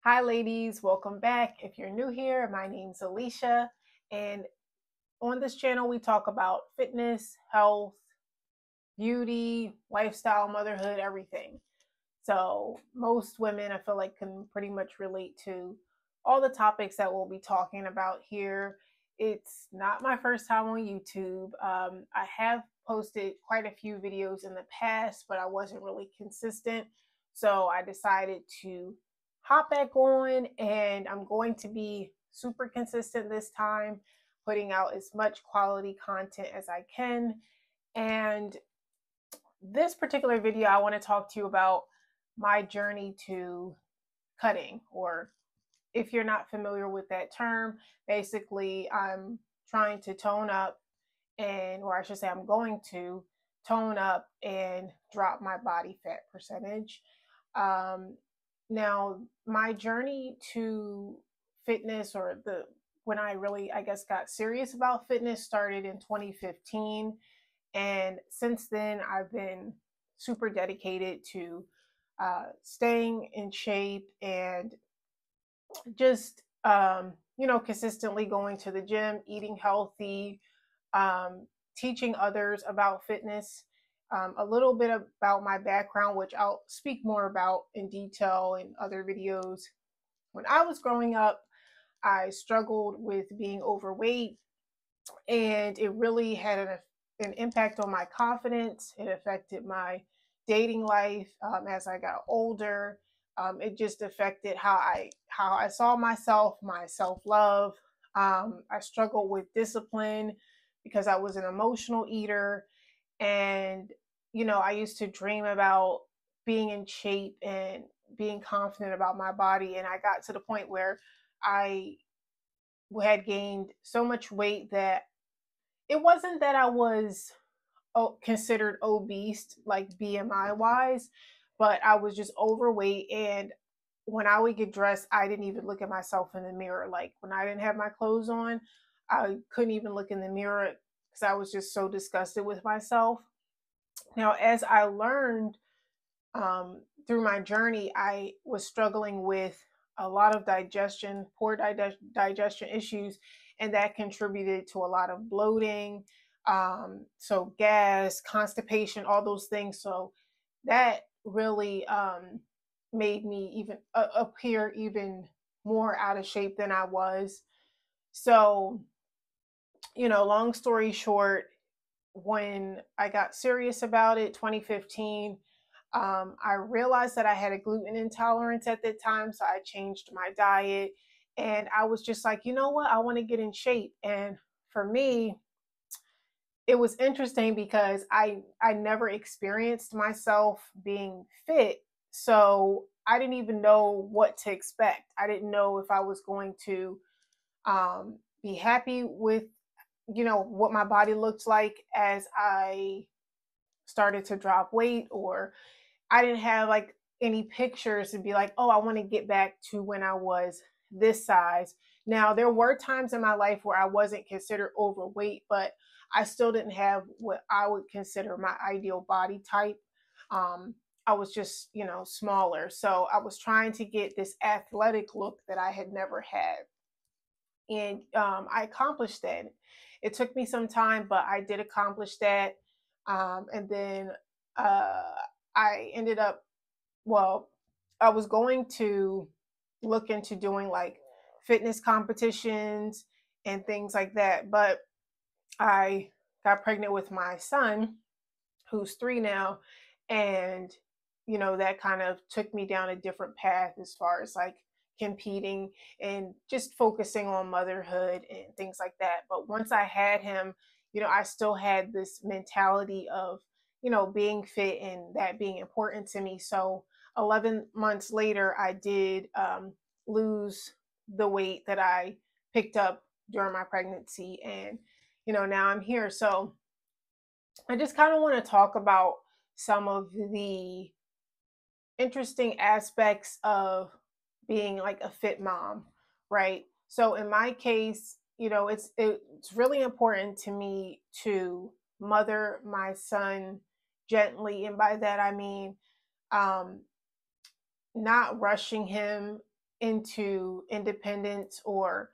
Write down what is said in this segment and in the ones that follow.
Hi, ladies, welcome back. If you're new here, my name's Alicia, and on this channel, we talk about fitness, health, beauty, lifestyle, motherhood, everything. So, most women I feel like can pretty much relate to all the topics that we'll be talking about here. It's not my first time on YouTube. I have posted quite a few videos in the past, but I wasn't really consistent. So, I decided to hop back on, and I'm going to be super consistent this time, putting out as much quality content as I can. And this particular video, I want to talk to you about my journey to cutting, or if you're not familiar with that term, basically, I'm trying to tone up or I should say, I'm going to tone up and drop my body fat percentage. Um, Now, my journey to fitness, or when I really, I guess, got serious about fitness, started in 2015. And since then, I've been super dedicated to staying in shape and just, consistently going to the gym, eating healthy, um, teaching others about fitness. A little bit about my background, which I'll speak more about in detail in other videos. When I was growing up, I struggled with being overweight, and it really had an impact on my confidence. It affected my dating life as I got older. It just affected how I saw myself, my self love. I struggled with discipline because I was an emotional eater, and I used to dream about being in shape and being confident about my body, and I got to the point where I had gained so much weight that it wasn't that I was considered obese, like BMI wise, but I was just overweight. And when I would get dressed, I didn't even look at myself in the mirror. Like when I didn't have my clothes on, I couldn't even look in the mirror because I was just so disgusted with myself. Now, as I learned through my journey, I was struggling with a lot of poor digestion issues, and that contributed to a lot of bloating, so gas, constipation, all those things. So that really made me even appear even more out of shape than I was. So, long story short, when I got serious about it, 2015, I realized that I had a gluten intolerance at that time. So I changed my diet, and I was just like, you know what? I want to get in shape. And for me, it was interesting because I never experienced myself being fit. So I didn't even know what to expect. I didn't know if I was going to be happy with what my body looked like as I started to drop weight, or I didn't have like any pictures to be like, oh, I want to get back to when I was this size. Now, there were times in my life where I wasn't considered overweight, but I still didn't have what I would consider my ideal body type. I was just, smaller. So I was trying to get this athletic look that I had never had. And I accomplished that. It took me some time, but I did accomplish that. And then uh, I ended up, well, I was going to look into doing like fitness competitions and things like that. But I got pregnant with my son, who's 3 now. And, that kind of took me down a different path as far as like competing and just focusing on motherhood and things like that. But once I had him, I still had this mentality of, being fit and that being important to me. So 11 months later, I did lose the weight that I picked up during my pregnancy. And, now I'm here. So I just kind of want to talk about some of the interesting aspects of being like a fit mom, right? So in my case, it's really important to me to mother my son gently, and by that I mean um, not rushing him, into independence or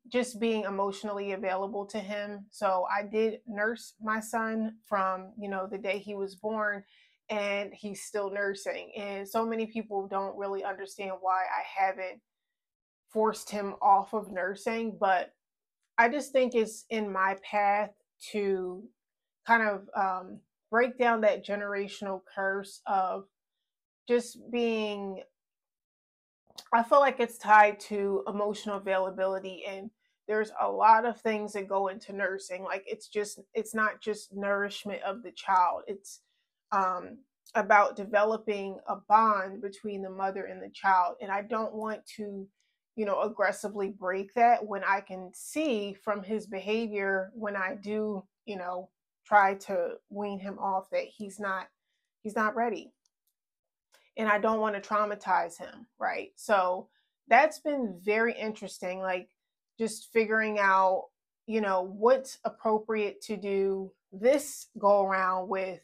just being emotionally available to him. So I did nurse my son from, the day he was born, and he's still nursing. And so many people don't really understand why I haven't forced him off of nursing, but I just think it's in my path to kind of break down that generational curse of just being, I feel like it's tied to emotional availability, and there's a lot of things that go into nursing. Like it's not just nourishment of the child. It's um about developing a bond between the mother and the child. And I don't want to, aggressively break that when I can see from his behavior when I do, try to wean him off that he's not ready, and I don't want to traumatize him, right? So that's been very interesting, like just figuring out, what's appropriate to do this go around with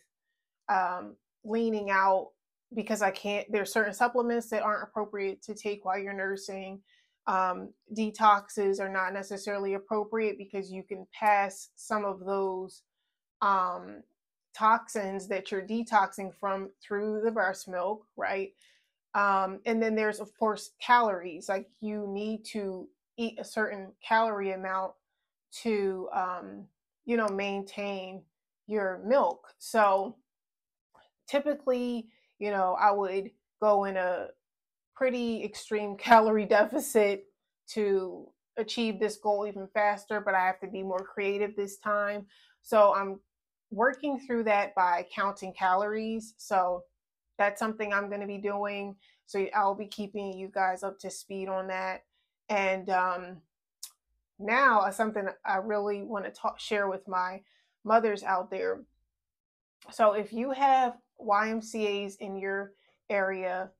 leaning out, because I can't, there's certain supplements that aren't appropriate to take while you're nursing. Detoxes are not necessarily appropriate because you can pass some of those um, toxins that you're detoxing from through the breast milk, right? And then there's, of course, calories. Like you need to eat a certain calorie amount to, maintain your milk. So typically, I would go in a pretty extreme calorie deficit to achieve this goal even faster, but I have to be more creative this time. So I'm working through that by counting calories. So that's something I'm going to be doing. So I'll be keeping you guys up to speed on that. And now, something I really want to share with my mothers out there. So if you have YMCAs in your area,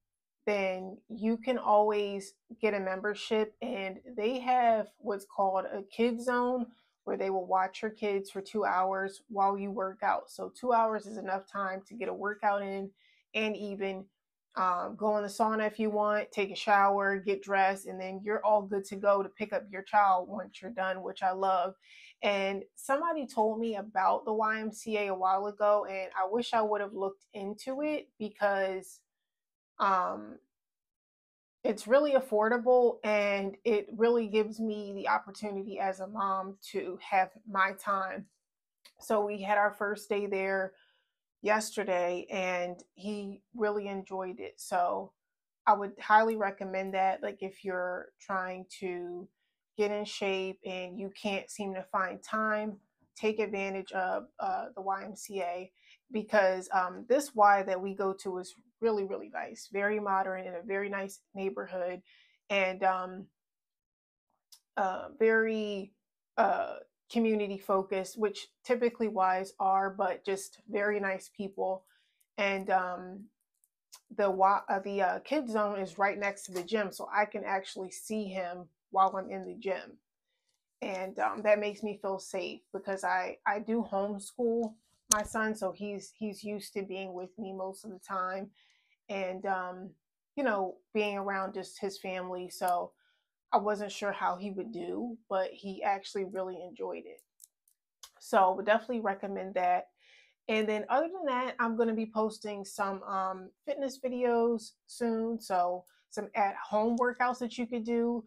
then you can always get a membership, and they have what's called a kid zone where they will watch your kids for 2 hours while you work out. So 2 hours is enough time to get a workout in, and even go in the sauna if you want, take a shower, get dressed, and then you're all good to go to pick up your child once you're done, which I love. And somebody told me about the YMCA a while ago, and I wish I would have looked into it because um, it's really affordable, and it really gives me the opportunity as a mom to have my time. So we had our first day there yesterday, and he really enjoyed it. So I would highly recommend that. Like if you're trying to get in shape and you can't seem to find time, take advantage of the YMCA, because this Y that we go to is really, really nice, very modern, in a very nice neighborhood, and very uh, community focused, which typically Ys are, but just very nice people. And the kid zone is right next to the gym, so I can actually see him while I'm in the gym, and that makes me feel safe because I do homeschool my son, so he's used to being with me most of the time, and being around just his family. So I wasn't sure how he would do, but he actually really enjoyed it. So would definitely recommend that. And then other than that, I'm going to be posting some fitness videos soon. So some at home workouts that you could do.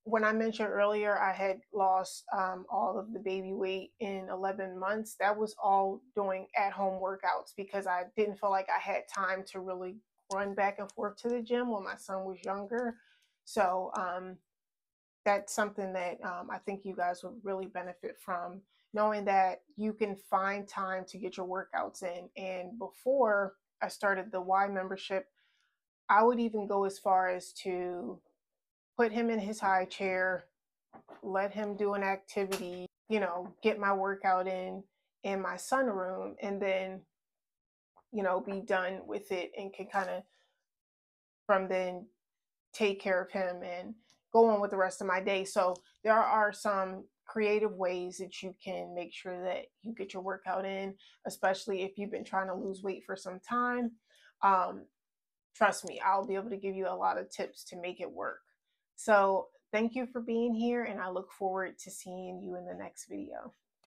When I mentioned earlier, I had lost all of the baby weight in 11 months. That was all doing at home workouts because I didn't feel like I had time to really run back and forth to the gym when my son was younger. So that's something that I think you guys would really benefit from, knowing that you can find time to get your workouts in. And before I started the Y membership, I would even go as far as to put him in his high chair, let him do an activity, get my workout in my sunroom, and then, be done with it, and can kind of from then take care of him and go on with the rest of my day. So there are some creative ways that you can make sure that you get your workout in, especially if you've been trying to lose weight for some time. Um, trust me, I'll be able to give you a lot of tips to make it work. So thank you for being here, and I look forward to seeing you in the next video.